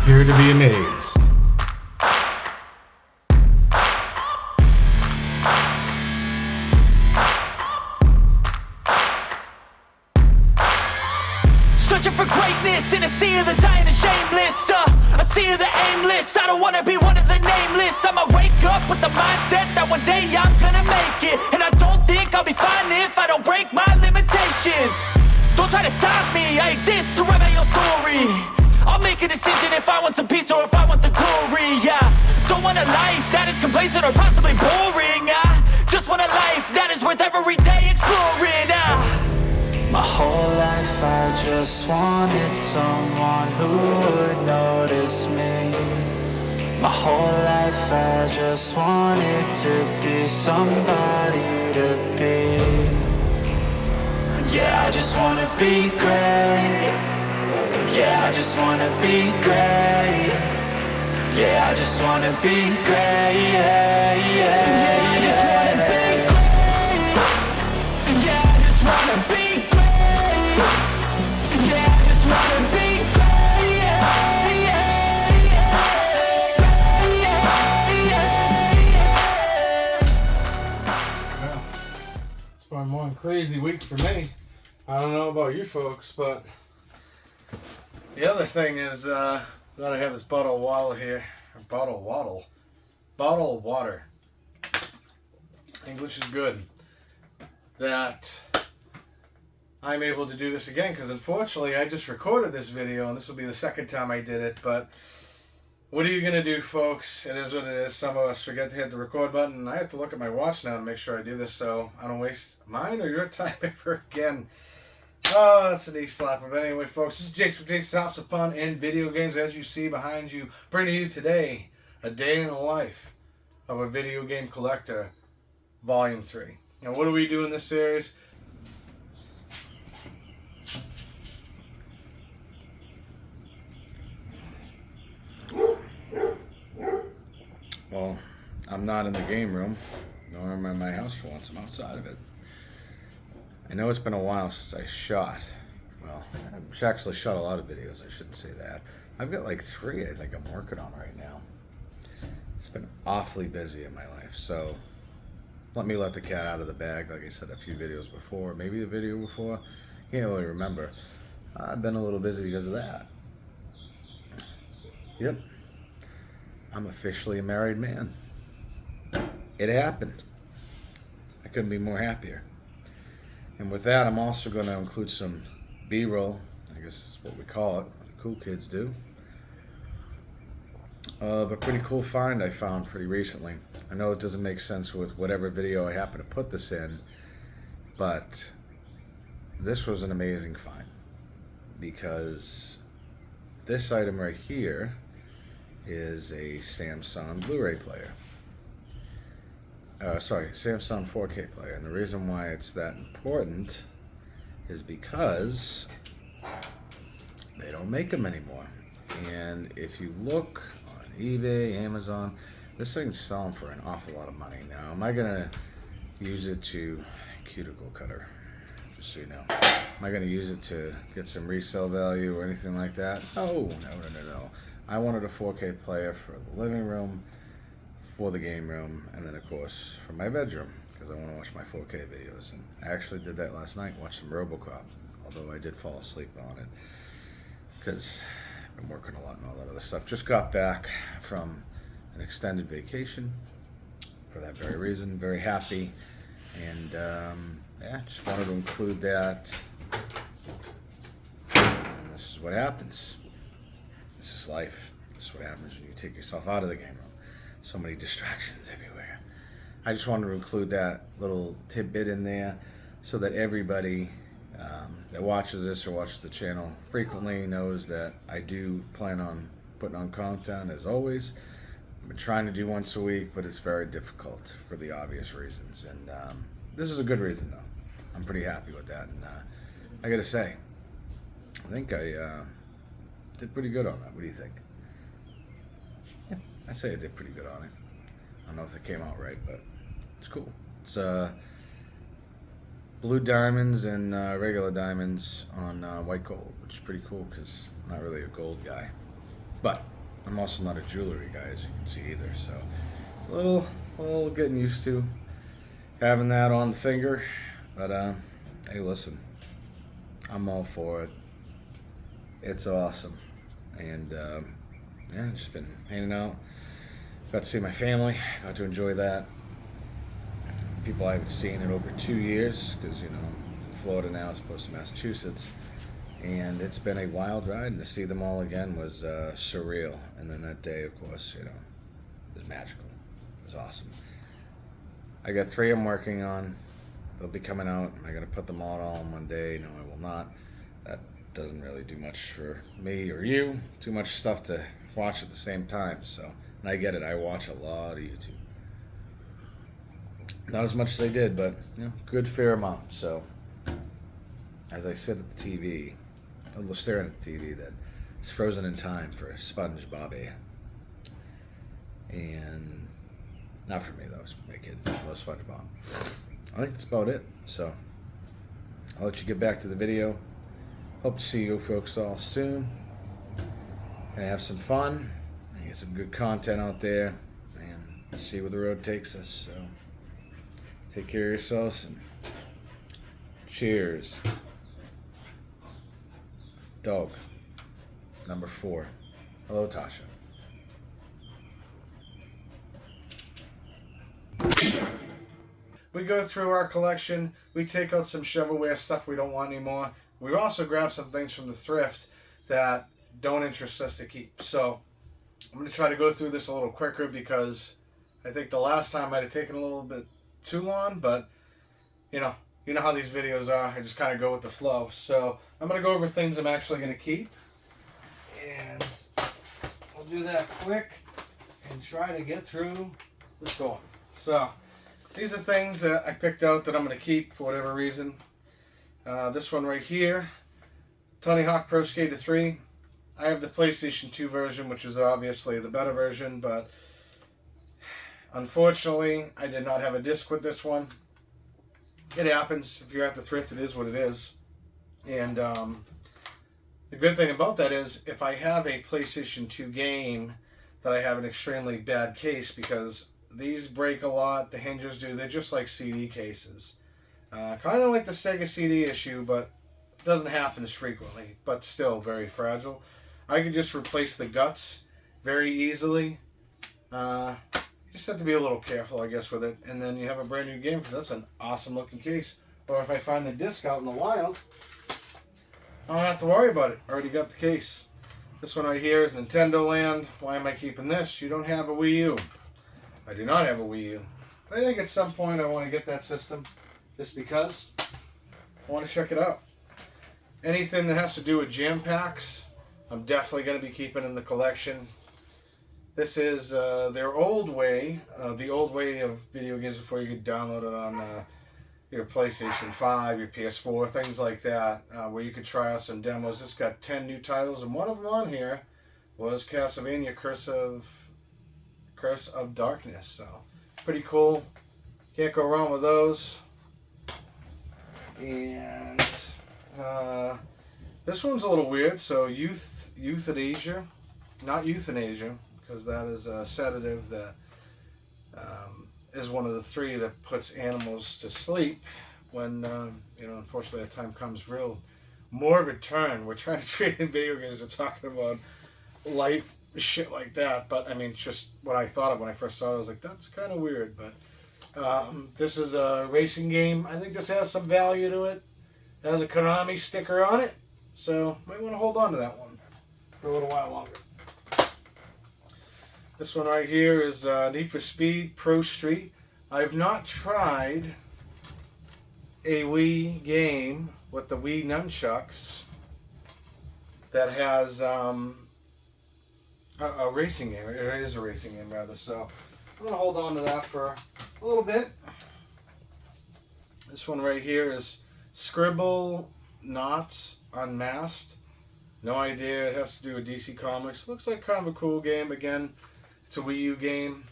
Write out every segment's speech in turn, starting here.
Prepare to be amazed. Searching for greatness in a sea of the dying and shameless, a sea of the aimless. I don't wanna be one of the nameless. I'ma wake up with the mindset that one day I'm gonna make it. And I don't think I'll be fine if I don't break my limitations. Don't try to stop me, I exist to write my own story. I'll make a decision if I want some peace or if I want the glory. Yeah, don't want a life that is complacent or possibly boring. I just want a life that is worth every day exploring. My whole life I just wanted someone who would notice me. My whole life I just wanted to be somebody to be. Yeah, I just wanna be great. Yeah, I just wanna be great. Yeah, I just wanna be great. Yeah, yeah, I just wanna be great. Yeah, I just wanna be great. Yeah, I just wanna be great. Yeah, yeah, Well, it's been one crazy week for me. I don't know about you folks, but the other thing is that I have this bottle of water here. Bottle of water. English is good. That I'm able to do this again, because unfortunately I just recorded this video and this will be the second time I did it, but what are you going to do, folks? It is what it is. Some of us forget to hit the record button, and I have to look at my watch now to make sure I do this so I don't waste mine or your time ever again. Oh, that's a knee slapper. But anyway, folks, this is Jake's from Jake's House of Fun and Video Games. As you see behind you, bringing you today a day in the life of a video game collector, Volume 3. Now, what do we do in this series? Well, I'm not in the game room, nor am I in my house for once. I'm outside of it. I know it's been a while since I shot. Well, I've actually shot a lot of videos. I shouldn't say that. I've got like 3 I think I'm working on right now. It's been awfully busy in my life, so let me let the cat out of the bag. Like I said, a few videos before, maybe the video before. Can't really remember. I've been a little busy because of that. Yep. I'm officially a married man. It happened. I couldn't be more happier. And with that, I'm also going to include some B-roll, I guess is what we call it, what the cool kids do, of a pretty cool find I found pretty recently. I know it doesn't make sense with whatever video I happen to put this in, but this was an amazing find, because this item right here is a Samsung Blu-ray player. Samsung 4K player. And the reason why it's that important is because they don't make them anymore. And if you look on eBay, Amazon, this thing's selling for an awful lot of money. Now, am I going to use it to, cuticle cutter, just so you know, am I going to use it to get some resale value or anything like that? No. I wanted a 4K player for the living room, for the game room, and then of course for my bedroom, because I want to watch my 4K videos. And I actually did that last night, watched some RoboCop, although I did fall asleep on it because I've been working a lot and all that other stuff. Just got back from an extended vacation for that very reason. Very happy, and yeah, just wanted to include that. And this is what happens. This is life. This is what happens when you take yourself out of the game room. So many distractions everywhere. I just wanted to include that little tidbit in there so that everybody that watches this or watches the channel frequently knows that I do plan on putting on content, as always. I've been trying to do once a week, but it's very difficult for the obvious reasons. And this is a good reason, though. I'm pretty happy with that. And I gotta say, I think I did pretty good on that. What do you think? Yeah, I'd say I did pretty good on it. I don't know if it came out right, but it's cool. It's blue diamonds and regular diamonds on white gold, which is pretty cool because I'm not really a gold guy. But I'm also not a jewelry guy, as you can see either. So a little getting used to having that on the finger. But hey, listen, I'm all for it. It's awesome, and yeah, just been hanging out. Got to see my family. Got to enjoy that. People I haven't seen in over 2 years, because Florida now as opposed to Massachusetts. And it's been a wild ride, and to see them all again was surreal. And then that day, of course, was magical. It was awesome. I got 3 I'm working on. They'll be coming out. Am I going to put them all in one day? No, I will not. That doesn't really do much for me or you. Too much stuff to watch at the same time. So, and I get it. I watch a lot of YouTube. Not as much as I did, but good fair amount. So, as I sit at the TV, staring at the TV that is frozen in time for SpongeBob. And not for me, though. It's my kid. I love SpongeBob. I think that's about it. So I'll let you get back to the video. Hope to see you folks all soon. And have some fun. And get some good content out there. And see where the road takes us. So take care of yourselves. And cheers. Dog. Number 4. Hello, Tasha. We go through our collection. We take out some shovelware stuff we don't want anymore. We also grab some things from the thrift that don't interest us to keep. So I'm going to try to go through this a little quicker because I think the last time might have taken a little bit too long, but you know how these videos are. I just kind of go with the flow. So I'm going to go over things I'm actually going to keep. And I'll do that quick and try to get through the store. So these are things that I picked out that I'm going to keep for whatever reason. This one right here, Tony Hawk Pro Skater 3. I have the PlayStation 2 version, which is obviously the better version, but unfortunately, I did not have a disc with this one. It happens. If you're at the thrift, it is what it is. And the good thing about that is if I have a PlayStation 2 game that I have an extremely bad case, because these break a lot, the hinges do. They're just like CD cases. Kind of like the Sega CD issue, but it doesn't happen as frequently, but still very fragile. I could just replace the guts very easily. You just have to be a little careful, I guess, with it. And then you have a brand new game, because that's an awesome looking case. Or if I find the disc out in the wild, I don't have to worry about it. I already got the case. This one right here is Nintendo Land. Why am I keeping this? You don't have a Wii U. I do not have a Wii U. I think at some point I want to get that system just because I want to check it out. Anything that has to do with jam packs, I'm definitely going to be keeping in the collection. This is their old way, the old way of video games before you could download it on your PlayStation 5, your PS4, things like that, where you could try out some demos. It's got 10 new titles, and one of them on here was Castlevania Curse of Darkness. So pretty cool. Can't go wrong with those. And this one's a little weird. So euthanasia, not euthanasia, because that is a sedative that is one of the 3 that puts animals to sleep when unfortunately that time comes. Real morbid turn. We're trying to treat in video games. We're talking about life, shit like that, but I mean, just what I thought of when I first saw it. I was like, that's kind of weird. But this is a racing game. I think this has some value to it. It has a Konami sticker on it, so might want to hold on to that one for a little while longer. This one right here is Need for Speed Pro Street. I've not tried a Wii game with the Wii nunchucks that has a racing game. It is a racing game, rather. So I'm going to hold on to that for a little bit. This one right here is Scribble Knots Unmasked. No idea. It has to do with DC Comics. Looks like kind of a cool game. Again, it's a Wii U game.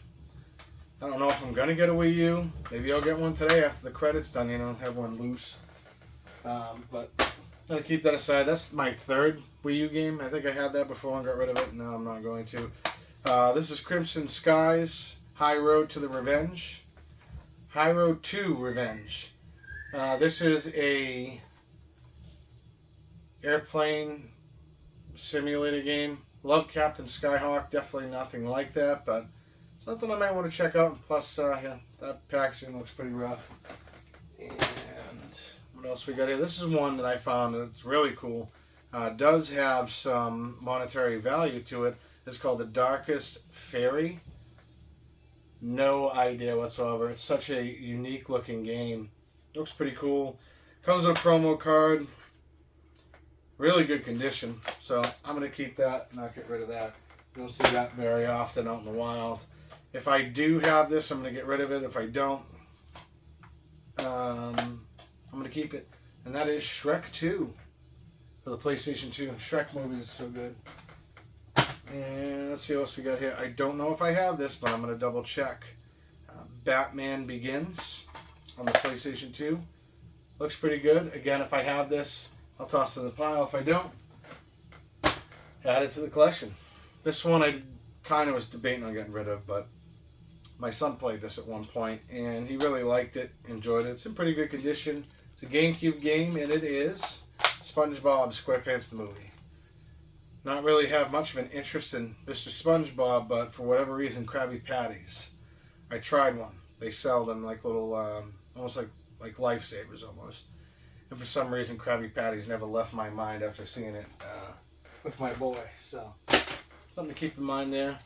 I don't know if I'm going to get a Wii U. Maybe I'll get one today after the credits done, have one loose. But I'm going to keep that aside. That's my 3rd Wii U game. I think I had that before and got rid of it. No, I'm not going to. This is Crimson Skies, High Road to the Revenge. High Road to Revenge. This is a airplane simulator game. Love Captain Skyhawk. Definitely nothing like that, but something I might want to check out. And plus, yeah, that packaging looks pretty rough. And what else we got here? This is one that I found that's really cool. Does have some monetary value to it. It's called The Darkest Fairy. No idea whatsoever. It's such a unique looking game. Looks pretty cool. Comes with a promo card. Really good condition. So I'm going to keep that, not get rid of that. You don't see that very often out in the wild. If I do have this, I'm going to get rid of it. If I don't, I'm going to keep it. And that is Shrek 2 for the PlayStation 2. Shrek movie is so good. And let's see what else we got here. I don't know if I have this, but I'm going to double check. Batman Begins on the PlayStation 2. Looks pretty good. Again, if I have this, I'll toss it in the pile. If I don't, add it to the collection. This one I kind of was debating on getting rid of, but my son played this at one point, and he really liked it, enjoyed it. It's in pretty good condition. It's a GameCube game, and it is SpongeBob SquarePants the movie. Not really have much of an interest in Mr. SpongeBob, but for whatever reason, Krabby Patties. I tried one. They sell them like little, almost like lifesavers almost. And for some reason, Krabby Patties never left my mind after seeing it with my boy. So, something to keep in mind there.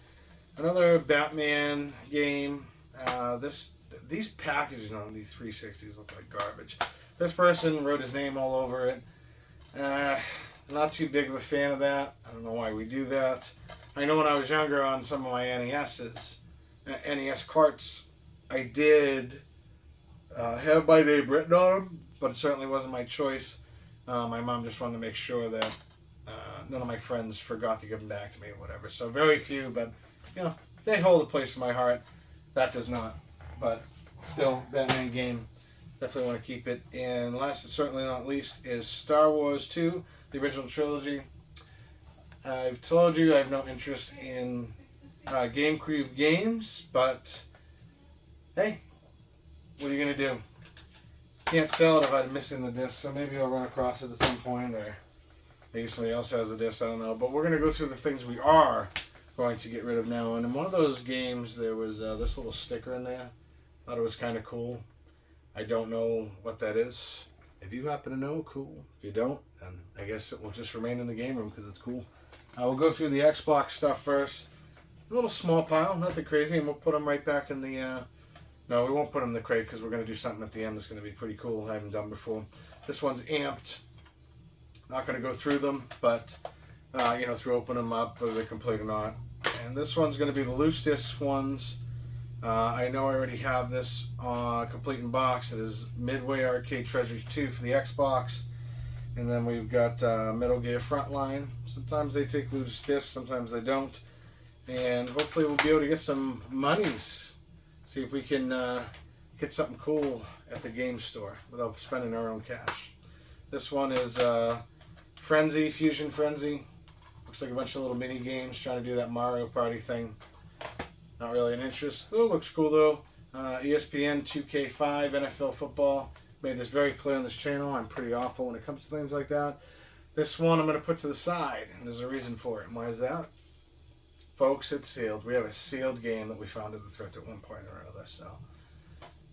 Another Batman game. These packaging on these 360s look like garbage. This person wrote his name all over it. Not too big of a fan of that. I don't know why we do that. I know when I was younger on some of my NES carts, I did have by name written on them, but it certainly wasn't my choice. My mom just wanted to make sure that none of my friends forgot to give them back to me or whatever. So very few, but you know, they hold a place in my heart. That does not. But still, Batman game. Definitely want to keep it. And last but certainly not least is Star Wars 2, the original trilogy. I've told you I have no interest in GameCube games, but hey, what are you going to do? Can't sell it if I'm missing the disc, so maybe I'll run across it at some point, or maybe somebody else has the disc, I don't know. But we're going to go through the things we are going to get rid of now. And in one of those games, there was this little sticker in there. Thought it was kind of cool. I don't know what that is. If you happen to know, cool. If you don't, then I guess it will just remain in the game room because it's cool. We'll go through the Xbox stuff first. A little small pile, nothing crazy, and we'll put them right back in the... No, we won't put them in the crate because we're going to do something at the end that's going to be pretty cool I haven't done before. This one's amped. Not going to go through them, but, through open them up, whether they're complete or not. And this one's going to be the loose disc ones. I know I already have this complete in box. It is Midway Arcade Treasures 2 for the Xbox. And then we've got Metal Gear Frontline. Sometimes they take loose discs, sometimes they don't. And hopefully we'll be able to get some monies. See if we can get something cool at the game store without spending our own cash. This one is Frenzy, Fusion Frenzy. Looks like a bunch of little mini games trying to do that Mario Party thing. Not really an interest. Still looks cool though. ESPN 2K5 NFL football. Made this very clear on this channel. I'm pretty awful when it comes to things like that. This one I'm going to put to the side, and there's a reason for it. And why is that? Folks, it's sealed. We have a sealed game that we found at the thrift at one point or another. So,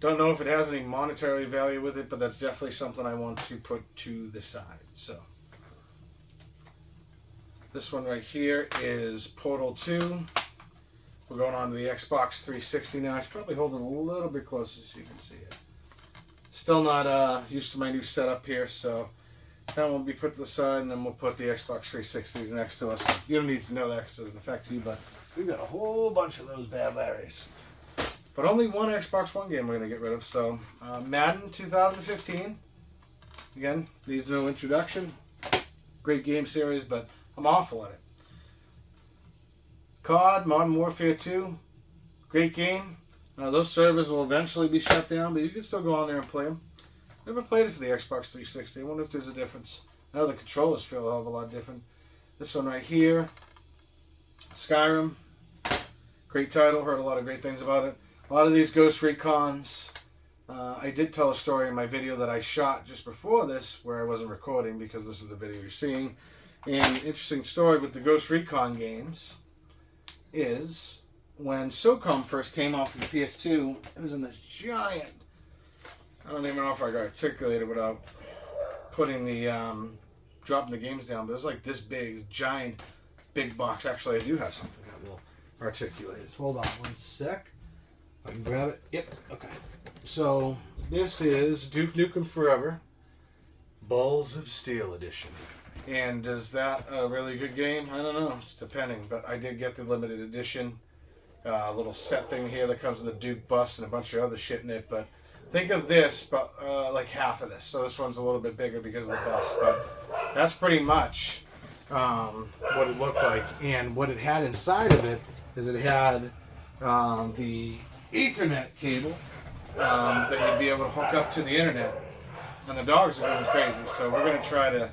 don't know if it has any monetary value with it, but that's definitely something I want to put to the side. So, this one right here is Portal 2. We're going on to the Xbox 360 now. I should probably hold it a little bit closer so you can see it. Still not used to my new setup here, so that will be put to the side, and then we'll put the Xbox 360s next to us. You don't need to know that because it doesn't affect you, but we've got a whole bunch of those bad Larrys. But only one Xbox One game we're going to get rid of. So, Madden 2015. Again, needs no introduction. Great game series, but I'm awful at it. COD, Modern Warfare 2. Great game. Those servers will eventually be shut down, but you can still go on there and play them. Never played it for the Xbox 360. I wonder if there's a difference. I know the controllers feel a hell of a lot different. This one right here, Skyrim. Great title. Heard a lot of great things about it. A lot of these Ghost Recons. I did tell a story in my video that I shot just before this, where I wasn't recording because this is the video you're seeing. And the interesting story with the Ghost Recon games is when SOCOM first came off of the PS2, it was in this giant, I don't even know if I got articulated without putting the, dropping the games down, but it was like this big, giant, big box. Actually, I do have something that will articulate it. Hold on one sec. I can grab it. Yep, okay. So, this is Duke Nukem Forever, Balls of Steel Edition. And is that a really good game? I don't know. It's depending. But I did get the limited edition. Little set thing here that comes with a Duke bust and a bunch of other shit in it. But think of this, but like half of this. So this one's a little bit bigger because of the bust. But that's pretty much what it looked like. And what it had inside of it is it had the Ethernet cable that you'd be able to hook up to the internet. And the dogs are going crazy. So we're going to try to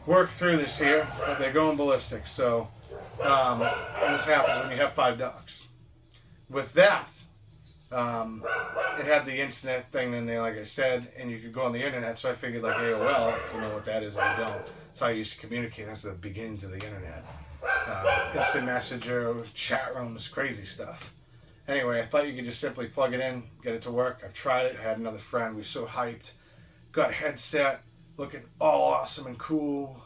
work through this here, but they're going ballistic. So, and this happens when you have 5 dogs. With that, it had the internet thing in there, like I said, and you could go on the internet. So I figured, like AOL, if you know what that is, if you don't, that's how I used to communicate. That's the beginnings of the internet. Instant messenger, chat rooms, crazy stuff. Anyway, I thought you could just simply plug it in, get it to work. I've tried it. I had another friend. We were so hyped. Got a headset. Looking all awesome and cool,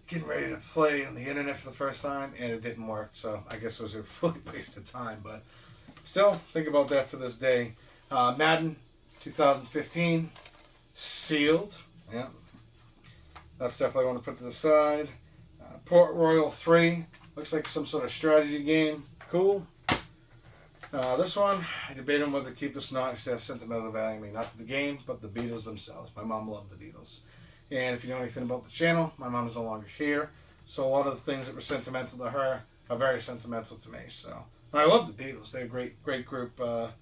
getting ready to play on the internet for the first time, and it didn't work, so I guess it was a fully wasted time, but still, think about that to this day. Madden 2015, sealed, yeah, that stuff I want to put to the side. Port Royal 3, looks like some sort of strategy game, cool. This one, I debated on whether to keep this or not. It has sentimental value to me, not to the game, but the Beatles themselves. My mom loved the Beatles. And if you know anything about the channel, my mom is no longer here. So a lot of the things that were sentimental to her are very sentimental to me. So, and I love the Beatles. They're a great group. Brought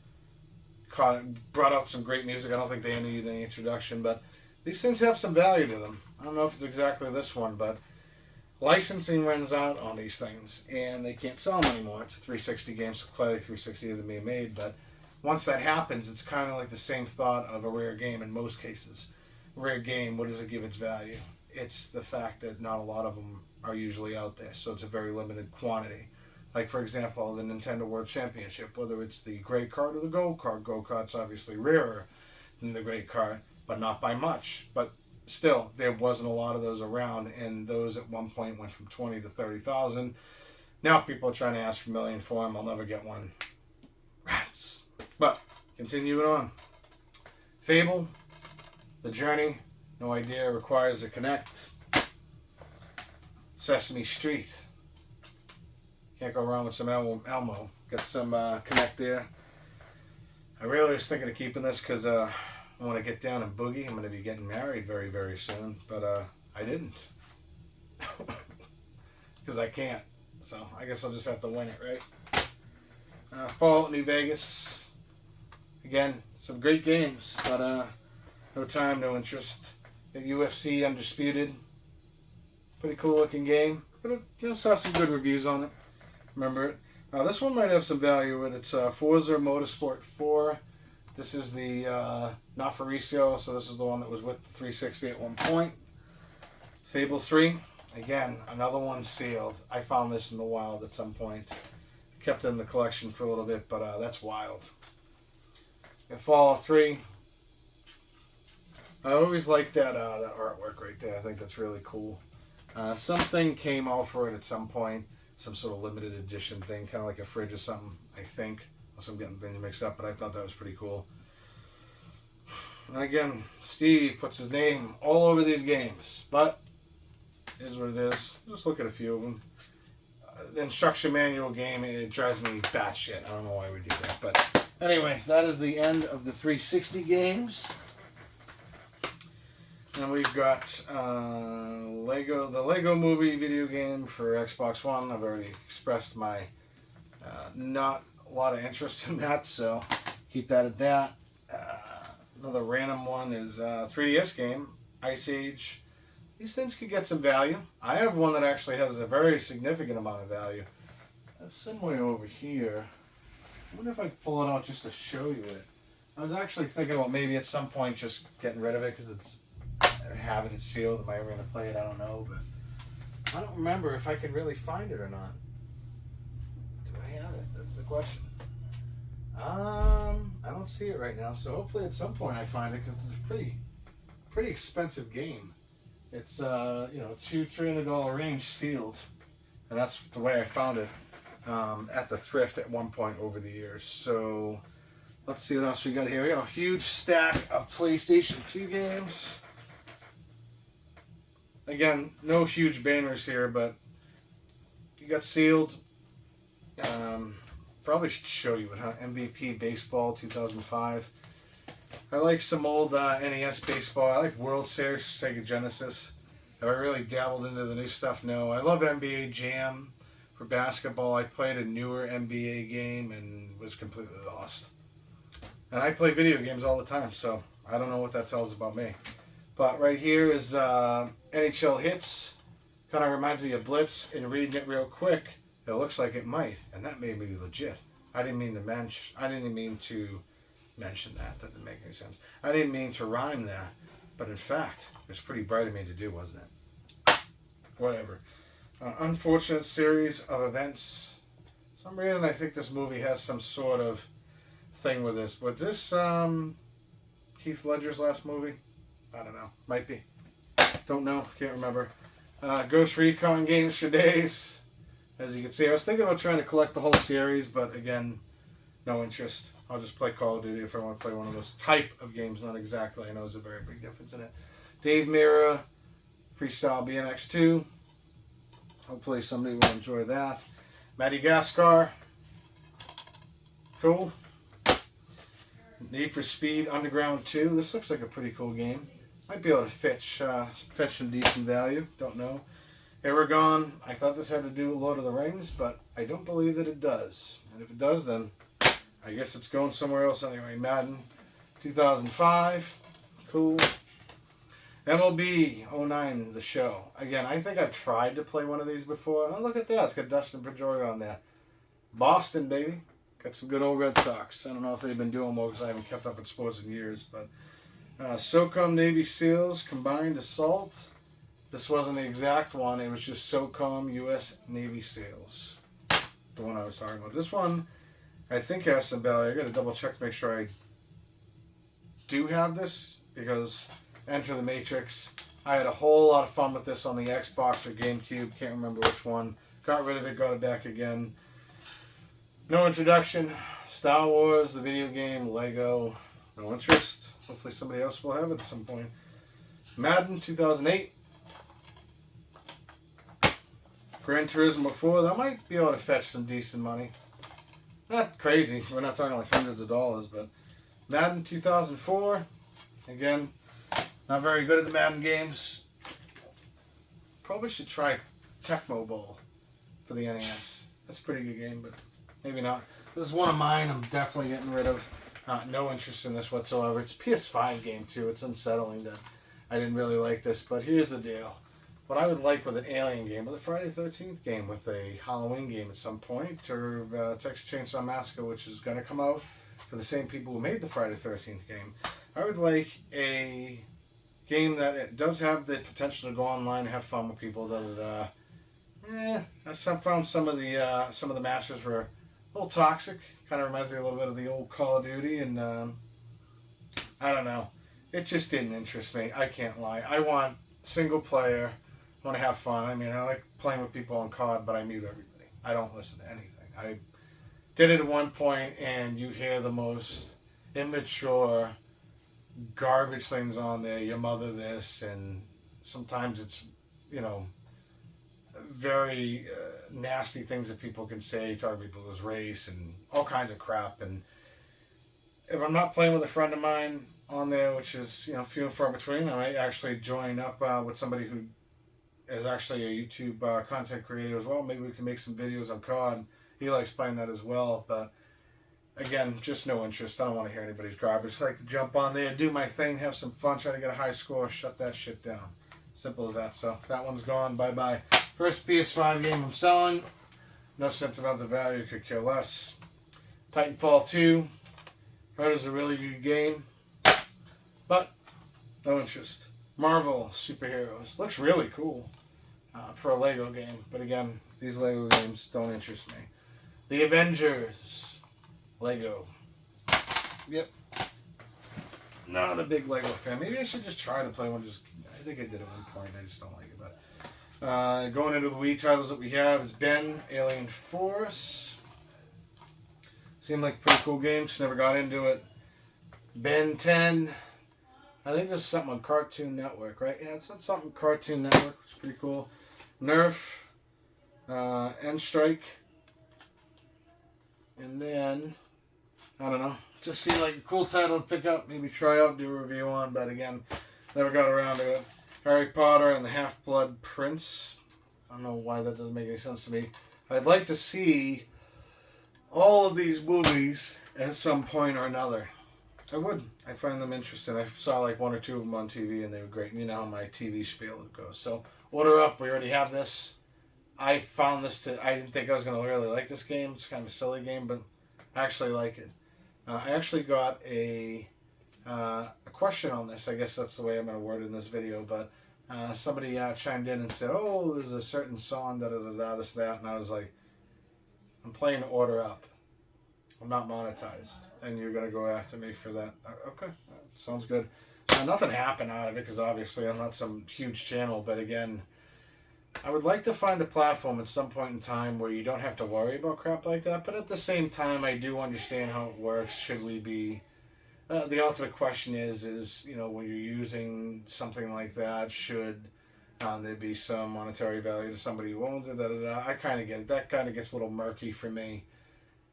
out some great music. I don't think they need any introduction, but these things have some value to them. I don't know if it's exactly this one, but licensing runs out on these things, and they can't sell them anymore. It's a 360 game, so clearly 360 isn't being made. But once that happens, it's kind of like the same thought of a rare game in most cases. Rare game, what does it give its value? It's the fact that not a lot of them are usually out there, so it's a very limited quantity. Like, for example, the Nintendo World Championship, whether it's the gray card or the gold card. Gold card's obviously rarer than the gray card, but not by much. But still, there wasn't a lot of those around, and those at one point went from 20 to 30,000. Now people are trying to ask for $1 million for them. I'll never get one. Rats. But, continuing on. Fable. The Journey, no idea, requires a Connect. Sesame Street. Can't go wrong with some Elmo. Got some Connect there. I really was thinking of keeping this because I want to get down and boogie. I'm going to be getting married very, very soon. But I didn't. Because I can't. So I guess I'll just have to win it, right? Fallout New Vegas. Again, some great games. But no time, no interest. The UFC Undisputed. Pretty cool looking game. But saw some good reviews on it. Remember it. This one might have some value in it. It's Forza Motorsport 4. This is the not for resale, so this is the one that was with the 360 at one point. Fable 3. Again, another one sealed. I found this in the wild at some point. Kept it in the collection for a little bit, but that's wild. And Fallout 3. I always like that artwork right there. I think that's really cool. Something came out for it at some point. Some sort of limited edition thing, kind of like a fridge or something, I think. Unless I'm getting things mixed up, but I thought that was pretty cool. And again, Steve puts his name all over these games. But, it is what it is. Just look at a few of them. The instruction manual game, it drives me batshit. I don't know why we do that. But anyway, that is the end of the 360 games. And we've got the Lego Movie video game for Xbox One. I've already expressed my not a lot of interest in that, so keep that at that. Another random one is 3DS game, Ice Age, these things could get some value. I have one that actually has a very significant amount of value. That's somewhere over here. I wonder if I can pull it out just to show you it. I was actually thinking about maybe at some point just getting rid of it because it's having it sealed. Am I ever going to play it? I don't know, but I don't remember if I can really find it or not. Do I have it? That's the question. I don't see it right now, so hopefully at some point I find it because it's a pretty expensive game. It's $200-$300 range sealed, and that's the way I found it at the thrift at one point over the years. So let's see what else we got here. We got a huge stack of PlayStation 2 games. Again, no huge banners here, but you got sealed. Probably should show you it, huh? MVP Baseball 2005. I like some old NES baseball. I like World Series, Sega Genesis. Have I really dabbled into the new stuff? No. I love NBA Jam for basketball. I played a newer NBA game and was completely lost. And I play video games all the time, so I don't know what that tells about me. But right here is NHL Hits. Kind of reminds me of Blitz, and reading it real quick, it looks like it might, and that made me legit. I didn't mean to mention that. That didn't make any sense. I didn't mean to rhyme that, but in fact, it was pretty bright of me to do, wasn't it? Whatever. Unfortunate series of events. For some reason, I think this movie has some sort of thing with this. But this Heath Ledger's last movie? I don't know. Might be. Don't know. Can't remember. Ghost Recon games for days. As you can see, I was thinking about trying to collect the whole series, but again, no interest. I'll just play Call of Duty if I want to play one of those type of games. Not exactly. I know there's a very big difference in it. Dave Mirra, Freestyle BMX 2. Hopefully somebody will enjoy that. Madagascar. Cool. Need for Speed Underground 2. This looks like a pretty cool game. Might be able to fetch some decent value. Don't know. Aragon. I thought this had to do with Lord of the Rings, but I don't believe that it does. And if it does, then I guess it's going somewhere else anyway. Madden 2005. Cool. MLB 09, the show. Again, I think I've tried to play one of these before. Oh, look at that. It's got Dustin Pedroia on there. Boston, baby. Got some good old Red Sox. I don't know if they've been doing more because I haven't kept up with sports in years. But SOCOM Navy SEALs Combined Assault. This wasn't the exact one. It was just SOCOM U.S. Navy SEALs. The one I was talking about. This one, I think, has some value. I got to double check to make sure I do have this, because Enter the Matrix. I had a whole lot of fun with this on the Xbox or GameCube. Can't remember which one. Got rid of it, got it back again. No introduction. Star Wars, the video game, Lego. No interest. Hopefully somebody else will have it at some point. Madden 2008. Gran Turismo 4. That might be able to fetch some decent money. Not crazy. We're not talking like hundreds of dollars, but Madden 2004. Again, not very good at the Madden games. Probably should try Tecmo Bowl for the NES. That's a pretty good game, but maybe not. This is one of mine I'm definitely getting rid of. No interest in this whatsoever. It's a PS5 game too. It's unsettling that I didn't really like this, but here's the deal. What I would like with an Alien game, with a Friday the 13th game, with a Halloween game at some point, or Texas Chainsaw Massacre, which is going to come out for the same people who made the Friday the 13th game. I would like a game that it does have the potential to go online and have fun with people. I found some of the masters were a little toxic. Kind of reminds me a little bit of the old Call of Duty, and I don't know. It just didn't interest me. I can't lie. I want single player. I want to have fun. I mean, I like playing with people on COD, but I mute everybody. I don't listen to anything. I did it at one point, and you hear the most immature garbage things on there. Your mother this, and sometimes it's, very nasty things that people can say, talk people's race and all kinds of crap. And if I'm not playing with a friend of mine on there, which is few and far between, I might actually join up with somebody who is actually a YouTube content creator as well. Maybe we can make some videos on COD. He likes playing that as well, but again, just no interest. I don't want to hear anybody's garbage. I like to jump on there, do my thing, have some fun, try to get a high score, shut that shit down. Simple as that. So that one's gone. Bye-bye. First PS5 game I'm selling. No sentimental value. Could care less. Titanfall 2. Heard it's a really good game. But no interest. Marvel Superheroes. Looks really cool for a Lego game. But again, these Lego games don't interest me. The Avengers. Lego. Yep. Not a big Lego fan. Maybe I should just try to play one. I think I did at one point. I just don't like it. But going into the Wii titles that we have is Ben, Alien Force. Seemed like a pretty cool game. Just never got into it. Ben 10. I think this is something on Cartoon Network, right? Yeah, it's on something Cartoon Network. It's pretty cool. Nerf. End Strike. And then, I don't know. Just seemed like a cool title to pick up, maybe try out, do a review on, but again, never got around to it. Harry Potter and the Half-Blood Prince. I don't know why that doesn't make any sense to me. I'd like to see all of these movies at some point or another. I would. I find them interesting. I saw like one or two of them on TV and they were great. And you know how my TV spiel goes. So, order up. We already have this. I found this I didn't think I was going to really like this game. It's kind of a silly game, but I actually like it. I actually got a question on this. I guess that's the way I'm going to word it in this video. But somebody chimed in and said, "Oh, there's a certain song, da da da da, this that," and I was like, "I'm playing Order Up. I'm not monetized, and you're going to go after me for that." Okay, sounds good. Nothing happened out of it because obviously I'm not some huge channel. But again, I would like to find a platform at some point in time where you don't have to worry about crap like that. But at the same time, I do understand how it works. Should we be... the ultimate question is, you know, when you're using something like that, should there be some monetary value to somebody who owns it? Da, da, da. I kind of get it. That kind of gets a little murky for me.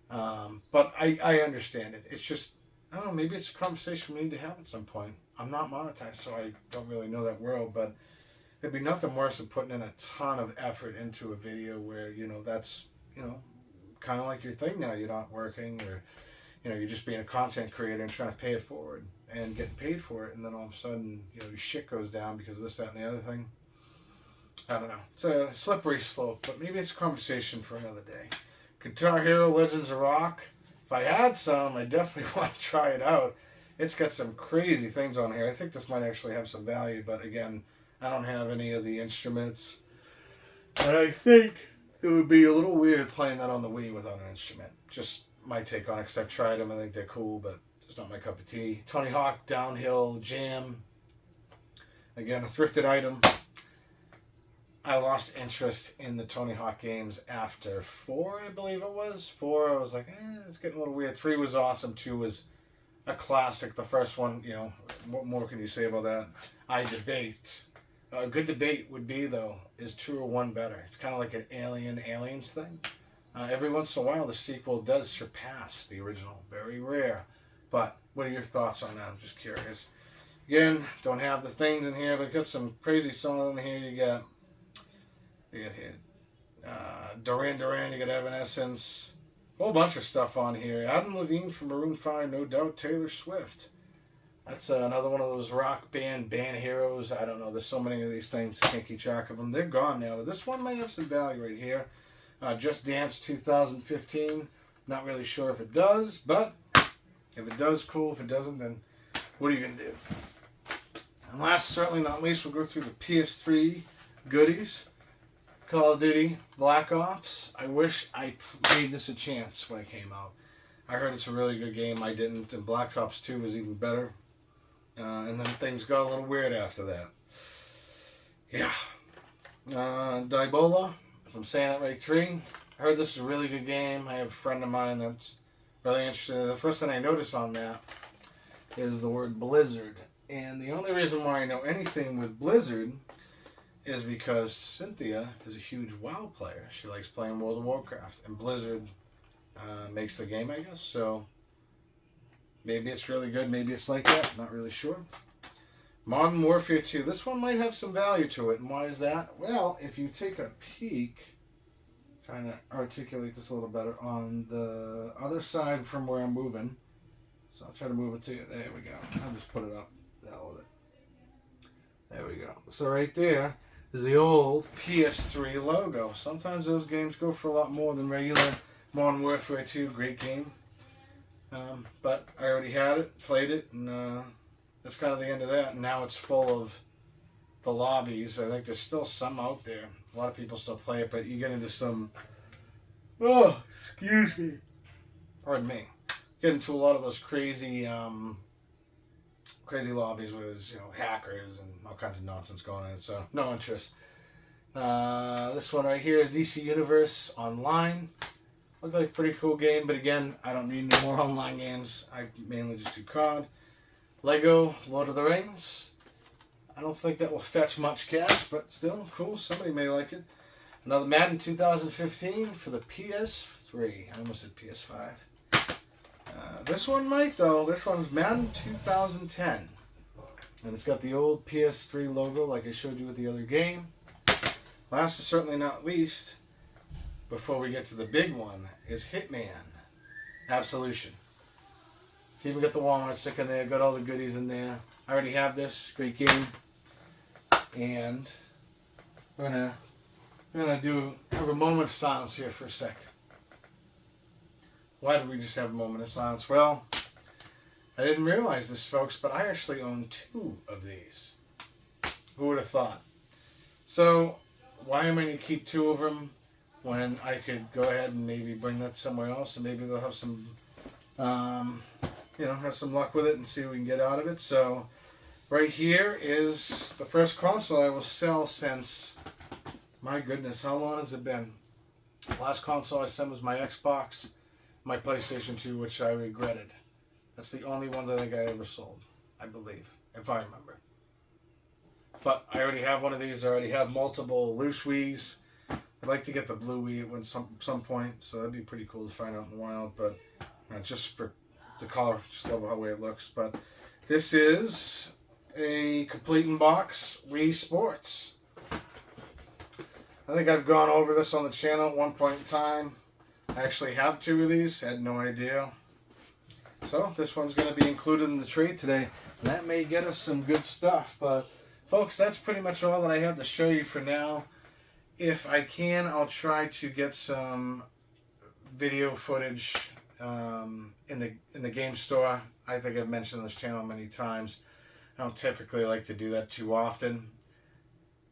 But I understand it. It's just, I don't know, maybe it's a conversation we need to have at some point. I'm not monetized, so I don't really know that world, but it'd be nothing worse than putting in a ton of effort into a video where, you know, that's, you know, kind of like your thing now. You're not working, or, you know, you're just being a content creator and trying to pay it forward and getting paid for it. And then all of a sudden, you know, your shit goes down because of this, that, and the other thing. I don't know. It's a slippery slope, but maybe it's a conversation for another day. Guitar Hero Legends of Rock. If I had some, I definitely want to try it out. It's got some crazy things on here. I think this might actually have some value, but again, I don't have any of the instruments. And I think it would be a little weird playing that on the Wii without an instrument. Just my take on it, because I've tried them. I think they're cool, but it's not my cup of tea. Tony Hawk Downhill Jam. Again, a thrifted item. I lost interest in the Tony Hawk games after 4, I believe it was. 4, I was like, it's getting a little weird. 3 was awesome. 2 was a classic. The first one, you know, what more can you say about that? I debate. A good debate would be, though, is 2 or 1 better? It's kind of like an Aliens thing. Every once in a while, the sequel does surpass the original. Very rare. But what are your thoughts on that? I'm just curious. Again, don't have the things in here, but got some crazy songs in here. You got here Duran Duran, you got Evanescence, a whole bunch of stuff on here. Adam Levine from Maroon 5, no doubt Taylor Swift. That's another one of those rock band heroes. I don't know, there's so many of these things, I can't keep track of them. They're gone now, but this one might have some value right here. Just Dance 2015, not really sure if it does, but if it does, cool. If it doesn't, then what are you going to do? And last, certainly not least, we'll go through the PS3 goodies. Call of Duty Black Ops. I wish I gave this a chance when it came out. I heard it's a really good game. I didn't, and Black Ops 2 was even better. And then things got a little weird after that. Yeah. Diabola, if I'm saying that right, 3. I heard this is a really good game. I have a friend of mine that's really interested. The first thing I noticed on that is the word Blizzard. And the only reason why I know anything with Blizzard is because Cynthia is a huge WoW player. She likes playing World of Warcraft. And Blizzard makes the game, I guess. So maybe it's really good. Maybe it's like that. Not really sure. Modern Warfare 2. This one might have some value to it. And why is that? Well, if you take a peek, trying to articulate this a little better, on the other side from where I'm moving. So I'll try to move it to you. There we go. I'll just put it up. The hell with it. There we go. So right there is the old PS3 logo. Sometimes those games go for a lot more than regular Modern Warfare 2. Great game. But I already had it, played it, and that's kind of the end of that. And now it's full of the lobbies. I think there's still some out there. A lot of people still play it, but you get into some... Oh, excuse me. Pardon me. Get into a lot of those crazy lobbies where there's, hackers and all kinds of nonsense going on. So, no interest. This one right here is DC Universe Online. Looked like a pretty cool game, but again, I don't need any more online games. I mainly just do COD. Lego Lord of the Rings. I don't think that will fetch much cash, but still cool. Somebody may like it. Another Madden 2015 for the PS3. I almost said PS5. This one might, though. This one's Madden 2010. And it's got the old PS3 logo like I showed you with the other game. Last and certainly not least, before we get to the big one, is Hitman Absolution. See, we got the walnut stick in there, got all the goodies in there. I already have this. Great game. And we're gonna have a moment of silence here for a sec. Why did we just have a moment of silence? Well, I didn't realize this, folks, but I actually own 2 of these. Who would have thought? So, why am I going to keep 2 of them when I could go ahead and maybe bring that somewhere else, and maybe they'll have some, have some luck with it and see what we can get out of it. So, right here is the first console I will sell since, my goodness, how long has it been? The last console I sent was my Xbox, my PlayStation 2, which I regretted. That's the only ones I think I ever sold, I believe, if I remember. But I already have one of these. I already have multiple loose Wii's. I'd like to get the blue Wii at some point, so that'd be pretty cool to find out in the wild. But just for the color, just love the way it looks. But this is a complete in box Wii Sports. I think I've gone over this on the channel at one point in time. I actually have 2 of these. Had no idea. So this one's going to be included in the trade today. And that may get us some good stuff. But folks, that's pretty much all that I have to show you for now. If I can, I'll try to get some video footage in the game store. I think I've mentioned on this channel many times. I don't typically like to do that too often.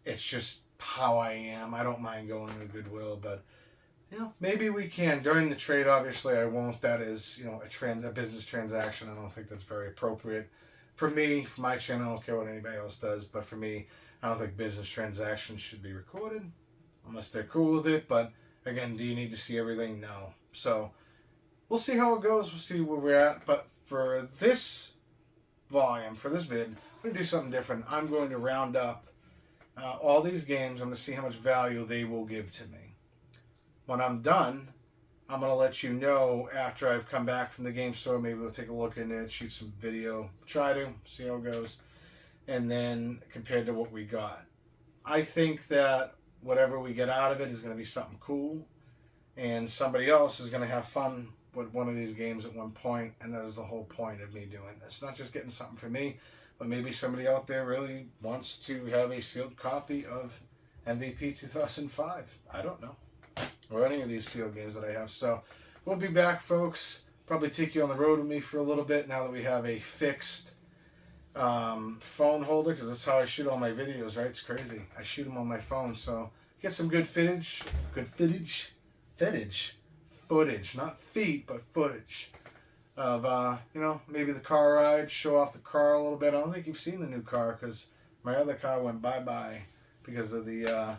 It's just how I am. I don't mind going to Goodwill, but maybe we can. During the trade, obviously, I won't. That is, a business transaction. I don't think that's very appropriate. For me, for my channel, I don't care what anybody else does, but for me, I don't think business transactions should be recorded unless they're cool with it. But again, do you need to see everything? No. So we'll see how it goes. We'll see where we're at. But for this volume, for this vid, I'm going to do something different. I'm going to round up all these games. I'm going to see how much value they will give to me. When I'm done, I'm going to let you know after I've come back from the game store. Maybe we'll take a look in it, shoot some video, try to see how it goes, and then compared to what we got. I think that whatever we get out of it is going to be something cool, and somebody else is going to have fun with one of these games at one point, and that is the whole point of me doing this. Not just getting something for me, but maybe somebody out there really wants to have a sealed copy of MVP 2005. I don't know. Or any of these sealed games that I have. So we'll be back, folks. Probably take you on the road with me for a little bit now that we have a fixed phone holder, because that's how I shoot all my videos, right? It's crazy. I shoot them on my phone, so get some good footage, not feet, but footage of maybe the car ride, show off the car a little bit. I don't think you've seen the new car because my other car went bye-bye because of the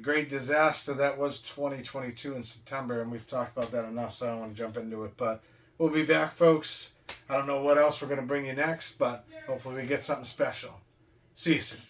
great disaster that was 2022 in September, and we've talked about that enough, so I don't want to jump into it. But we'll be back, folks. I don't know what else we're going to bring you next, but hopefully we get something special. See you soon.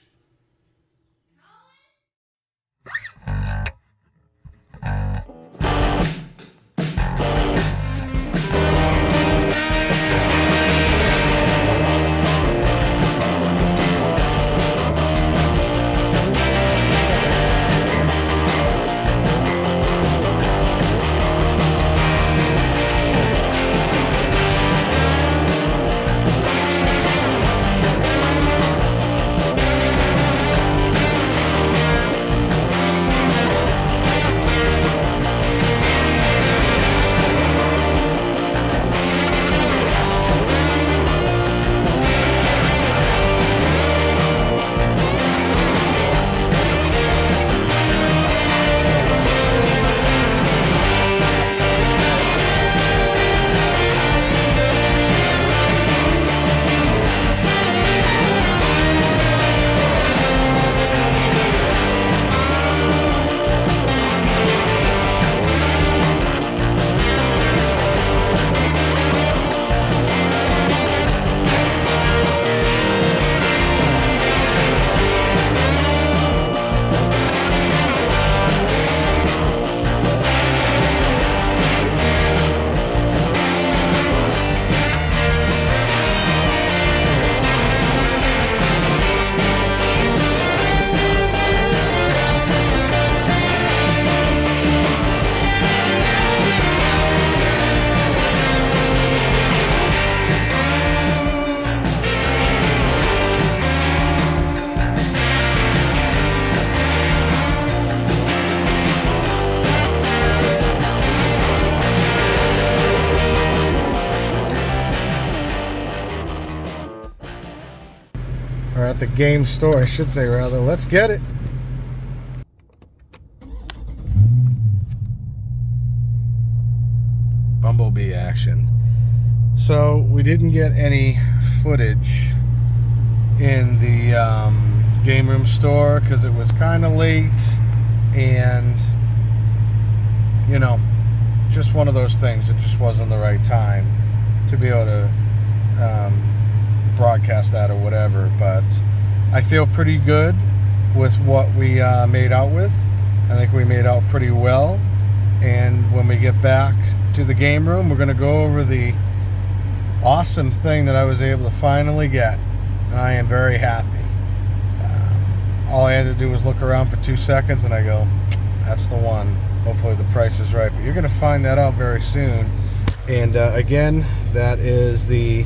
at the game store, I should say rather. Let's get it. Bumblebee action. So we didn't get any footage in the game room store because it was kind of late, and you know, just one of those things. It just wasn't the right time to be able to broadcast that or whatever. But I feel pretty good with what we made out with. I think we made out pretty well, and when we get back to the game room, we're going to go over the awesome thing that I was able to finally get. I am very happy. All I had to do was look around for 2 seconds and I go, that's the one. Hopefully the price is right, but you're going to find that out very soon. And again, that is the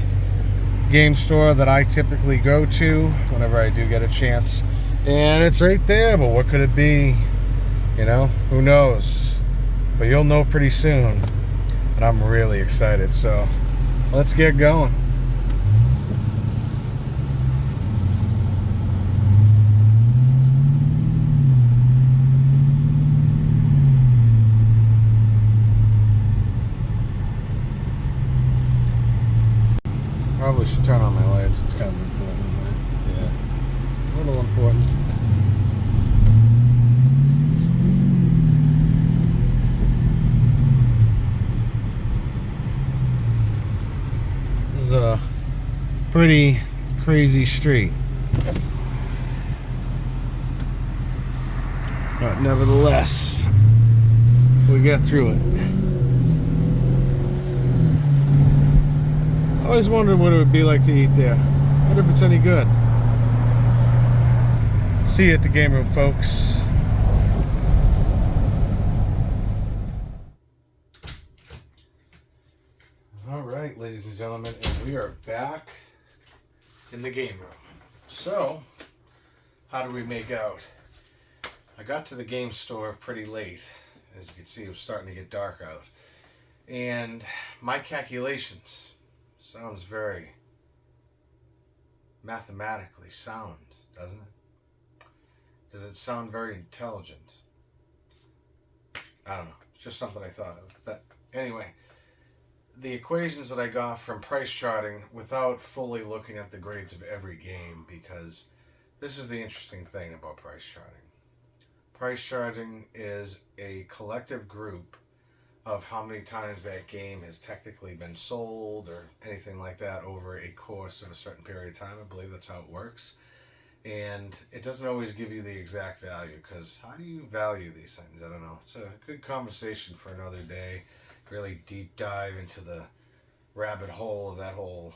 game store that I typically go to whenever I do get a chance, and it's right there. But what could it be? You know, who knows? But you'll know pretty soon, and I'm really excited. So let's get going. Probably should turn on my lights. It's kind of important, right? Yeah, a little important. This is a pretty crazy street, but nevertheless, we get through it. I always wondered what it would be like to eat there. I wonder if it's any good. See you at the game room, folks. All right, ladies and gentlemen, and we are back in the game room. So, how do we make out? I got to the game store pretty late. As you can see, it was starting to get dark out. And my calculations... sounds very mathematically sound, doesn't it? Does it sound very intelligent? I don't know. It's just something I thought of. But anyway, the equations that I got from price charting without fully looking at the grades of every game, because this is the interesting thing about price charting. Price charting is a collective group of how many times that game has technically been sold or anything like that over a course of a certain period of time. I believe that's how it works. And it doesn't always give you the exact value, because how do you value these things? I don't know. It's a good conversation for another day. Really deep dive into the rabbit hole of that whole,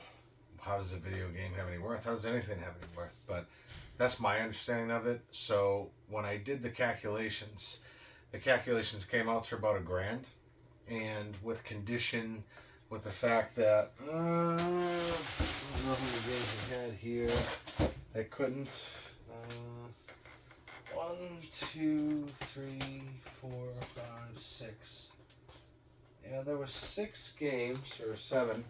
how does a video game have any worth? How does anything have any worth? But that's my understanding of it. So when I did the calculations came out to about $1,000. And with condition, with the fact that I don't know how many games we had here. I couldn't. 1, 2, 3, 4, 5, 6. Yeah, there were 6 games, or 7.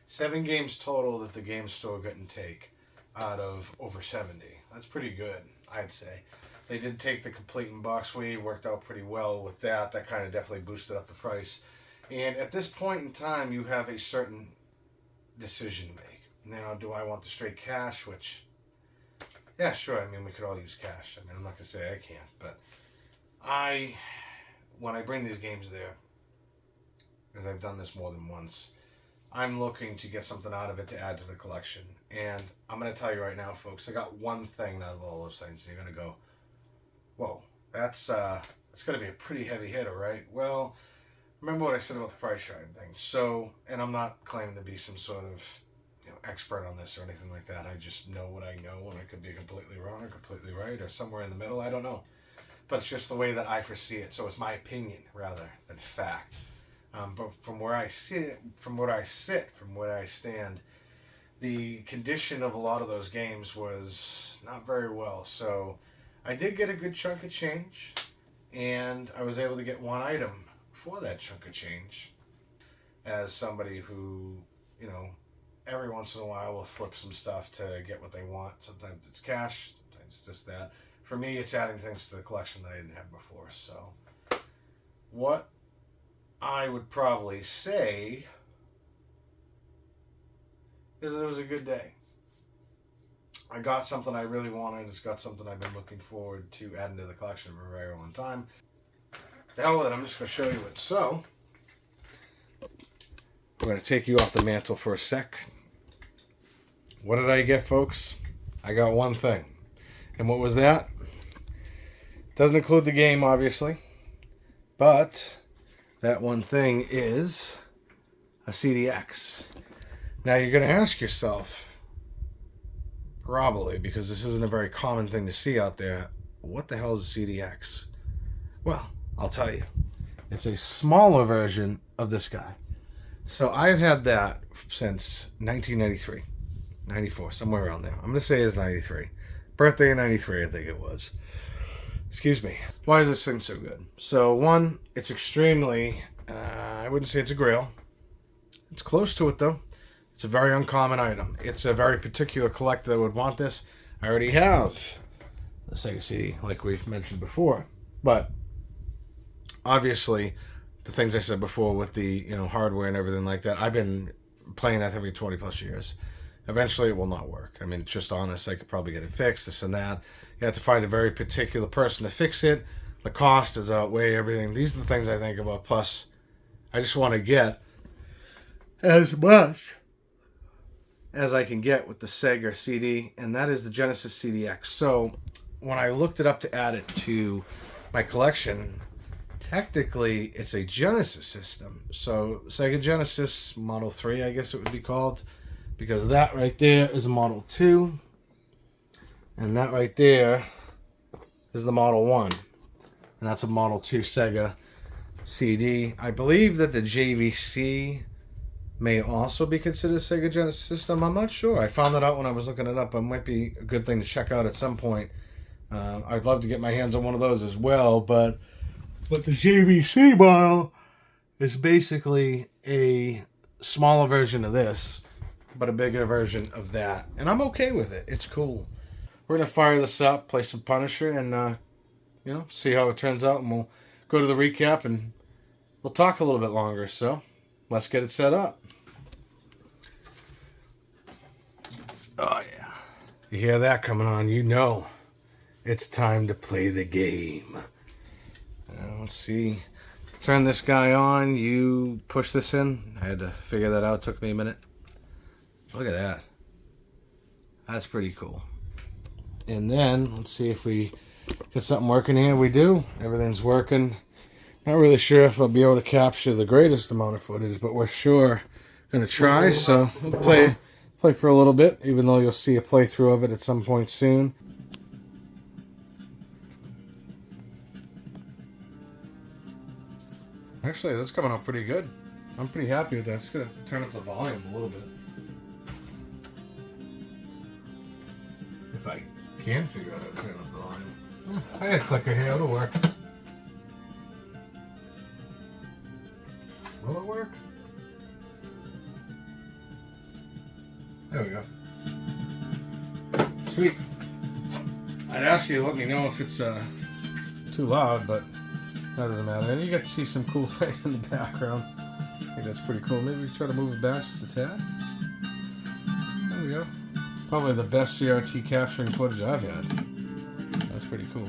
7 games total that the game store couldn't take out of over 70. That's pretty good, I'd say. They did take the complete in box weight, worked out pretty well with that. That kind of definitely boosted up the price. And at this point in time, you have a certain decision to make. Now, do I want the straight cash? Which, yeah, sure. I mean, we could all use cash. I mean, I'm not going to say I can't. But when I bring these games there, because I've done this more than once, I'm looking to get something out of it to add to the collection. And I'm going to tell you right now, folks, I got one thing out of all those things. And you're going to go, whoa, that's going to be a pretty heavy hitter, right? Well, remember what I said about the price charting thing. So, and I'm not claiming to be some sort of expert on this or anything like that. I just know what I know, and I could be completely wrong or completely right or somewhere in the middle. I don't know. But it's just the way that I foresee it. So it's my opinion rather than fact. But from where I sit, from where I stand, the condition of a lot of those games was not very well. So I did get a good chunk of change, and I was able to get one item for that chunk of change as somebody who, every once in a while will flip some stuff to get what they want. Sometimes it's cash, sometimes it's this, that. For me, it's adding things to the collection that I didn't have before. So what I would probably say is that it was a good day. I got something I really wanted. It's got something I've been looking forward to adding to the collection for a very long time. The hell with it, I'm just going to show you it. So, I'm going to take you off the mantle for a sec. What did I get, folks? I got one thing. And what was that? Doesn't include the game, obviously. But that one thing is a CDX. Now, you're going to ask yourself, probably, because this isn't a very common thing to see out there, what the hell is a CDX? Well, I'll tell you. It's a smaller version of this guy. So I've had that since 1993, 94, somewhere around there. I'm going to say it's 93. Birthday in 93, I think it was. Excuse me. Why is this thing so good? So one, it's extremely, I wouldn't say it's a grail. It's close to it though. It's a very uncommon item. It's a very particular collector that would want this. I already have the Sega CD, like we've mentioned before. But obviously, the things I said before with the hardware and everything like that, I've been playing that thing for 20 plus years. Eventually, it will not work. I mean, just honest, I could probably get it fixed, this and that. You have to find a very particular person to fix it. The cost does outweigh everything. These are the things I think about. Plus, I just want to get as much as I can get with the Sega CD, and that is the Genesis CDX. So when I looked it up to add it to my collection, technically it's a Genesis system. So Sega Genesis Model 3, I guess it would be called, because that right there is a Model 2, and that right there is the Model 1, and that's a Model 2 Sega CD. I believe that the JVC may also be considered Sega Genesis system. I'm not sure. I found that out when I was looking it up. It might be a good thing to check out at some point. I'd love to get my hands on one of those as well, but the JVC model is basically a smaller version of this, but a bigger version of that. And I'm okay with it. It's cool. We're going to fire this up, play some Punisher, and see how it turns out, and we'll go to the recap, and we'll talk a little bit longer. So let's get it set up. Oh, yeah. You hear that coming on, you know it's time to play the game. Let's see. Turn this guy on. You push this in. I had to figure that out. It took me a minute. Look at that. That's pretty cool. And then, let's see if we get something working here. We do. Everything's working. Not really sure if I'll be able to capture the greatest amount of footage, but we're sure going to try. So we'll play for a little bit, even though you'll see a playthrough of it at some point soon. Actually, that's coming out pretty good. I'm pretty happy with that. I'm just going to turn up the volume a little bit. If I can figure out how to turn up the volume. I had a clicker here. It'll work. Will it work? There we go. Sweet. I'd ask you to let me know if it's too loud, but that doesn't matter. And you get to see some cool things in the background. I think that's pretty cool. Maybe we try to move it back just a tad. There we go. Probably the best CRT capturing footage I've had. That's pretty cool.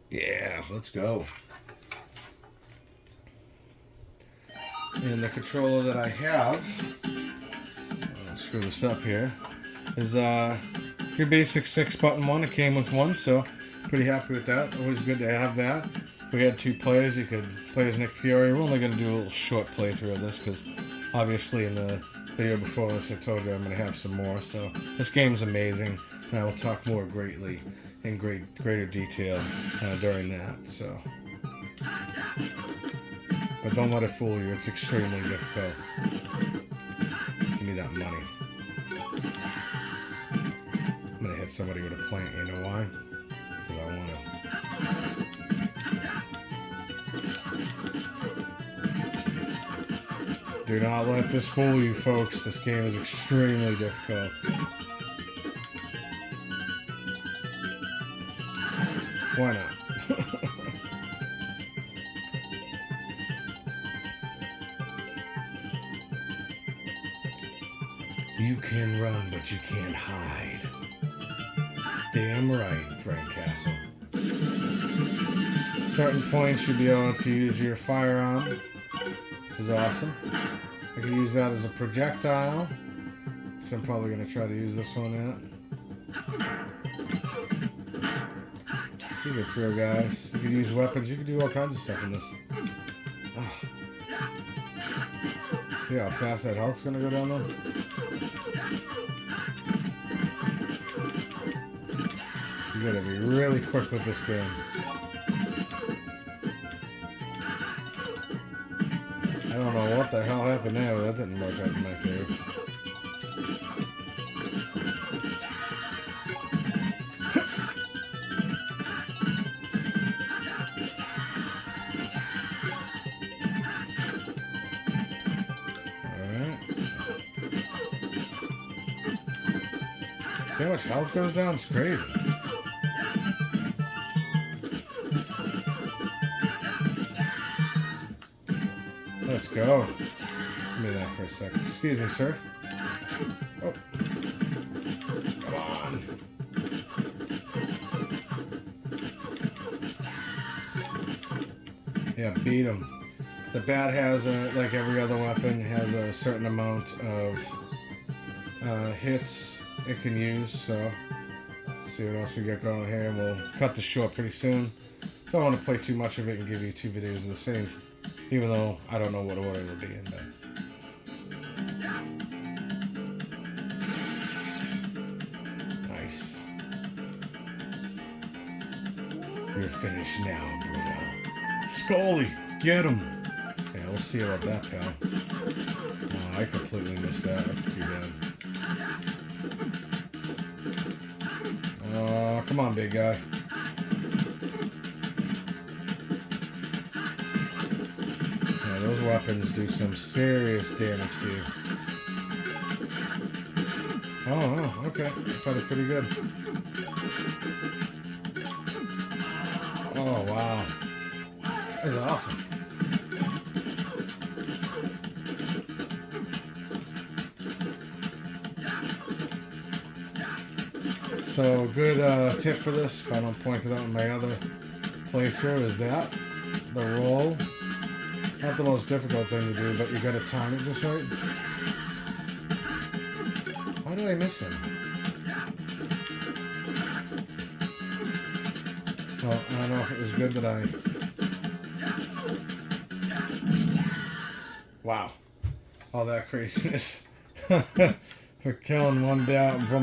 Yeah, let's go. And the controller that I have, I'll screw this up here, is your basic 6-button one. It came with one, so pretty happy with that. Always good to have that. If we had 2 players, you could play as Nick Fury. We're only going to do a little short playthrough of this because obviously in the video before this I told you I'm going to have some more. So this game's amazing, and I will talk more greatly in greater detail during that. So, but don't let it fool you. It's extremely difficult. Give me that money. I'm going to hit somebody with a plant. You know why? Because I want to. Do not let this fool you, folks. This game is extremely difficult. Why not? You can run, but you can't hide. Damn right, Frank Castle. Certain points you'll be able to use your firearm, which is awesome. I can use that as a projectile, which I'm probably going to try to use this one at. You can throw guys. You can use weapons. You can do all kinds of stuff in this. Oh. See how fast that health's going to go down though? You gotta be really quick with this game. I don't know what the hell happened there, but that didn't work out in my favor. Alright. See how much health goes down? It's crazy. Let's go. Give me that for a second. Excuse me, sir. Oh. Come on. Yeah, beat him. The bat has, like every other weapon, has a certain amount of hits it can use. So, let's see what else we got going here. We'll cut this short pretty soon. Don't want to play too much of it and give you 2 videos of the same. Even though I don't know what order it'll be in, but. Nice. You're finished now, Bruno. Scully, get him! Yeah, we'll see about that, pal. Oh, I completely missed that. That's too bad. Oh, come on, big guy. Those weapons do some serious damage to you. Oh, okay. I got it pretty good. Oh, wow. That's awesome. So, good tip for this, if I don't point it out in my other playthrough, is that the roll. Not the most difficult thing to do, but you gotta time it just right. How did I miss him? Well, I don't know if it was good that I... Wow. All that craziness. For killing one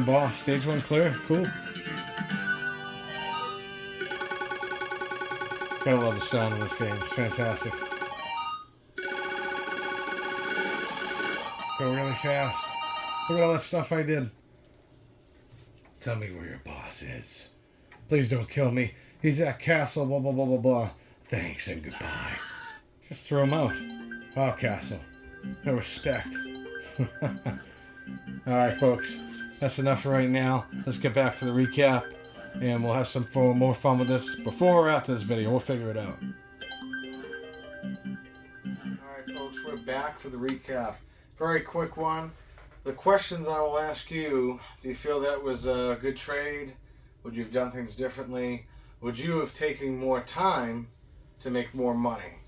boss. Stage 1 clear. Cool. Gotta love the sound of this game. It's fantastic. Go really fast. Look at all that stuff I did. Tell me where your boss is. Please don't kill me. He's at castle, blah, blah, blah, blah, blah. Thanks and goodbye. Just throw him out. Wow, castle. No respect. Alright, folks. That's enough for right now. Let's get back to the recap. And we'll have some more fun with this before or after this video. We'll figure it out. Alright, folks. We're back for the recap. Very quick one. The questions I will ask you, do you feel that was a good trade? Would you have done things differently? Would you have taken more time to make more money?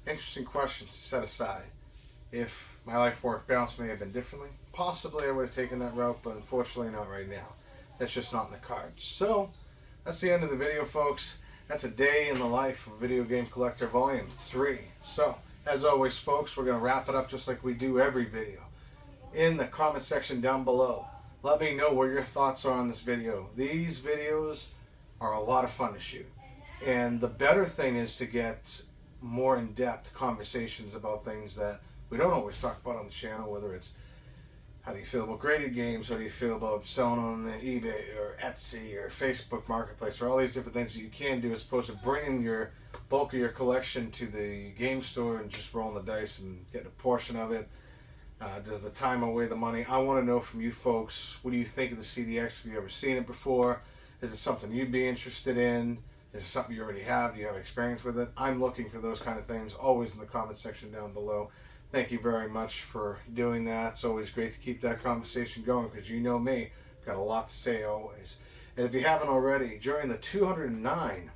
Interesting questions to set aside. If my life work balance may have been differently, possibly I would have taken that route, but unfortunately not right now. That's just not in the cards. So, that's the end of the video, folks. That's a day in the life of Video Game Collector Volume 3. So, as always, folks, we're going to wrap it up just like we do every video. In the comment section down below, let me know what your thoughts are on this video. These videos are a lot of fun to shoot. And the better thing is to get more in-depth conversations about things that we don't always talk about on the channel, whether it's How do you feel about graded games? How do you feel about selling on the eBay or Etsy or Facebook Marketplace or all these different things that you can do as opposed to bringing your bulk of your collection to the game store and just rolling the dice and getting a portion of it? Does the time outweigh the money? I want to know from you folks, what do you think of the CDX? Have you ever seen it before? Is it something you'd be interested in? Is it something you already have? Do you have experience with it? I'm looking for those kind of things always in the comment section down below. Thank you very much for doing that. It's always great to keep that conversation going because you know me, I've got a lot to say always. And if you haven't already, during the 209,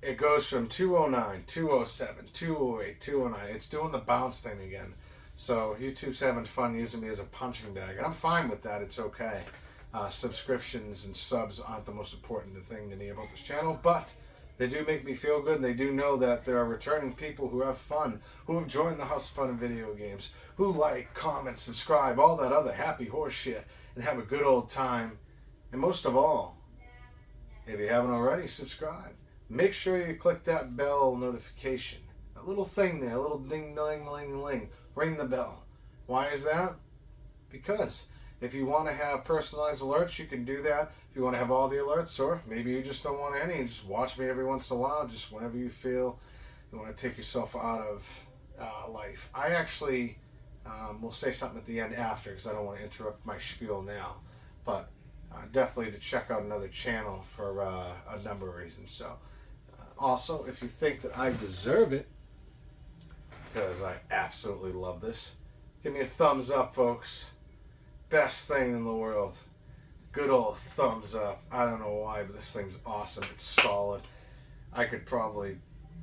it goes from 209, 207, 208, 209. It's doing the bounce thing again. So YouTube's having fun using me as a punching bag. And I'm fine with that. It's okay. Subscriptions and subs aren't the most important thing to me about this channel, but they do make me feel good, and they do know that there are returning people who have fun, who have joined the House of Fun and Video Games, who like, comment, subscribe, all that other happy horse shit, and have a good old time. And most of all, if you haven't already, subscribe. Make sure you click that bell notification. That little thing there, a little ding, ling, ling, ling. Ring the bell. Why is that? Because if you want to have personalized alerts, you can do that. If you want to have all the alerts, or maybe you just don't want any and just watch me every once in a while, just whenever you feel you want to take yourself out of life. I actually will say something at the end after because I don't want to interrupt my spiel now. But definitely to check out another channel for a number of reasons. So also, if you think that I deserve it, because I absolutely love this, give me a thumbs up, folks. Best thing in the world. Good old thumbs up. I don't know why, but this thing's awesome. It's solid. I could probably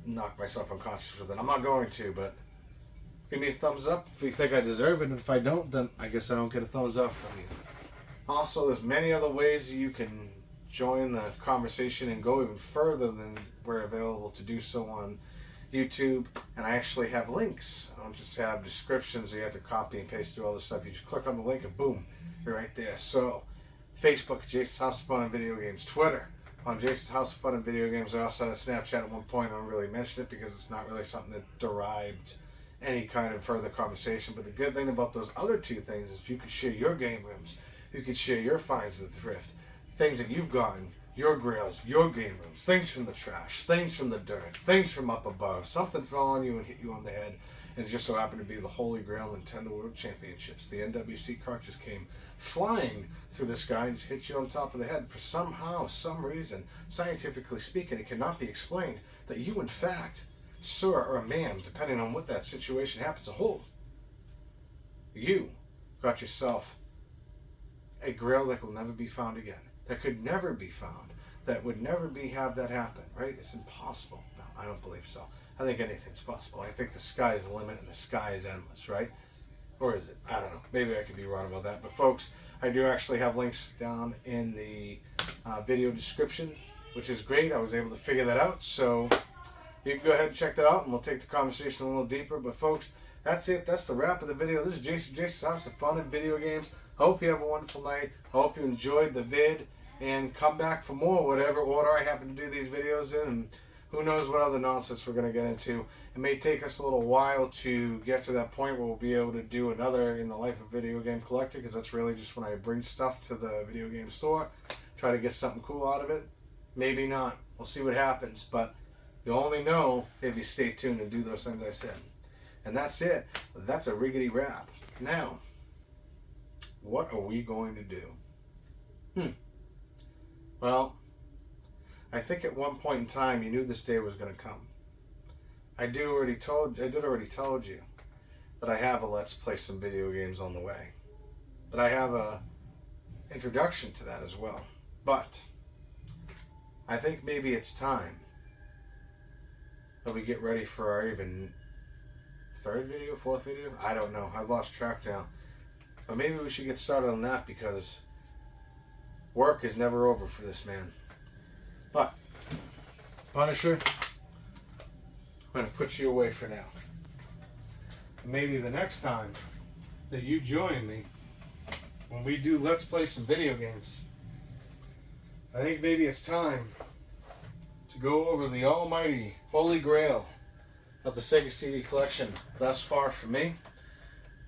knock myself unconscious with it. I'm not going to, but give me a thumbs up if you think I deserve it. And if I don't, then I guess I don't get a thumbs up from you. Also, there's many other ways you can join the conversation and go even further than we're available to do so on YouTube, and I actually have links. I don't just have descriptions or you have to copy and paste through all this stuff. You just click on the link and boom, you're right there. So, Facebook, Jason's House of Fun and Video Games. Twitter, on Jason's House of Fun and Video Games. I also had a Snapchat at one point. I don't really mention it because it's not really something that derived any kind of further conversation. But the good thing about those other two things is you can share your game rooms. You can share your finds of the thrift. Things that you've gotten. Your grails, your game rooms, things from the trash, things from the dirt, things from up above. Something fell on you and hit you on the head, and it just so happened to be the Holy Grail Nintendo World Championships. The NWC cart just came flying through the sky and just hit you on top of the head. For somehow, some reason, scientifically speaking, it cannot be explained that you, in fact, sir or ma'am, depending on what that situation happens to hold, you got yourself a grail that will never be found again. That could never be found. That would never have that happen, right? It's impossible. No, I don't believe so. I think anything's possible. I think the sky is the limit and the sky is endless, right? Or is it? I don't know. Maybe I could be wrong about that. But folks, I do actually have links down in the video description, which is great. I was able to figure that out. So you can go ahead and check that out and we'll take the conversation a little deeper. But folks, that's it. That's the wrap of the video. This is Jason's House of Fun and Video Games. Hope you have a wonderful night. Hope you enjoyed the vid. And come back for more, whatever order I happen to do these videos in. And who knows what other nonsense we're going to get into. It may take us a little while to get to that point where we'll be able to do another In the Life of a Video Game Collector, because that's really just when I bring stuff to the video game store, try to get something cool out of it. Maybe not. We'll see what happens. But you'll only know if you stay tuned and do those things I said. And that's it. That's a riggedy wrap. Now, what are we going to do? Well, I think at one point in time you knew this day was going to come. I did already told you that I have a Let's Play Some Video Games on the way. But I have a introduction to that as well. But I think maybe it's time that we get ready for our even third video, fourth video? I don't know. I've lost track now. But maybe we should get started on that because work is never over for this man. But, Punisher, I'm going to put you away for now. Maybe the next time that you join me, when we do Let's Play Some Video Games, I think maybe it's time to go over the almighty Holy Grail of the Sega CD collection thus far for me.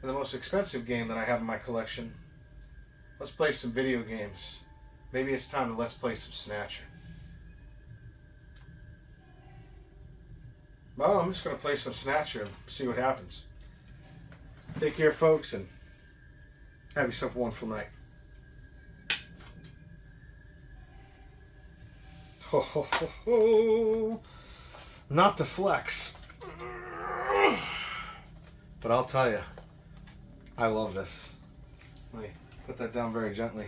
And the most expensive game that I have in my collection. Let's play some video games. Maybe it's time to let's play some Snatcher. Well, I'm just going to play some Snatcher and see what happens. Take care, folks, and have yourself a wonderful night. Ho, ho, ho, ho. Not to flex. But I'll tell you, I love this. Let me put that down very gently.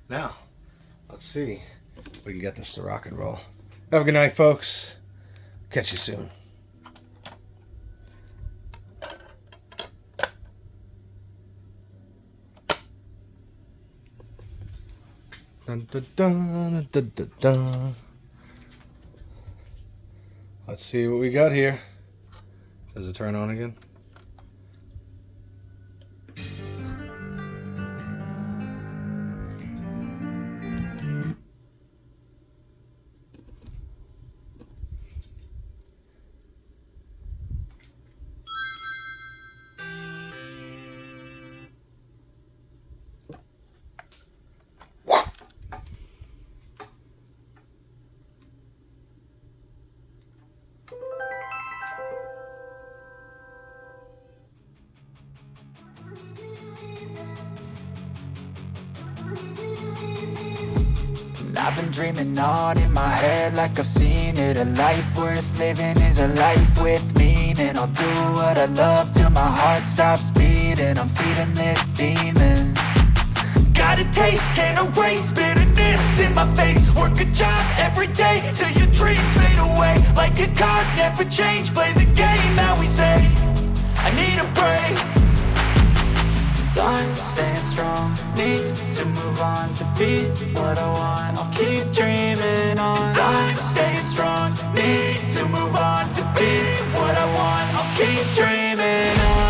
Now, let's see if we can get this to rock and roll. Have a good night, folks. Catch you soon. Dun, dun, dun, dun, dun, dun. Let's see what we got here. Does it turn on again? I've been dreaming on in my head like I've seen it. A life worth living is a life with meaning. I'll do what I love till my heart stops beating. I'm feeding this demon. Got a taste, can't erase bitterness in my face. Work a job every day till your dreams fade away. Like a card, never change, play the game that we say. I need a break. I'm staying strong, need to move on to be what I want. I'll keep dreaming on. I'm staying strong, need to move on to be what I want. I'll keep dreaming on.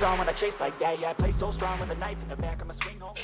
On when I chase like that, yeah, I play so strong with a knife in the back of my swing home.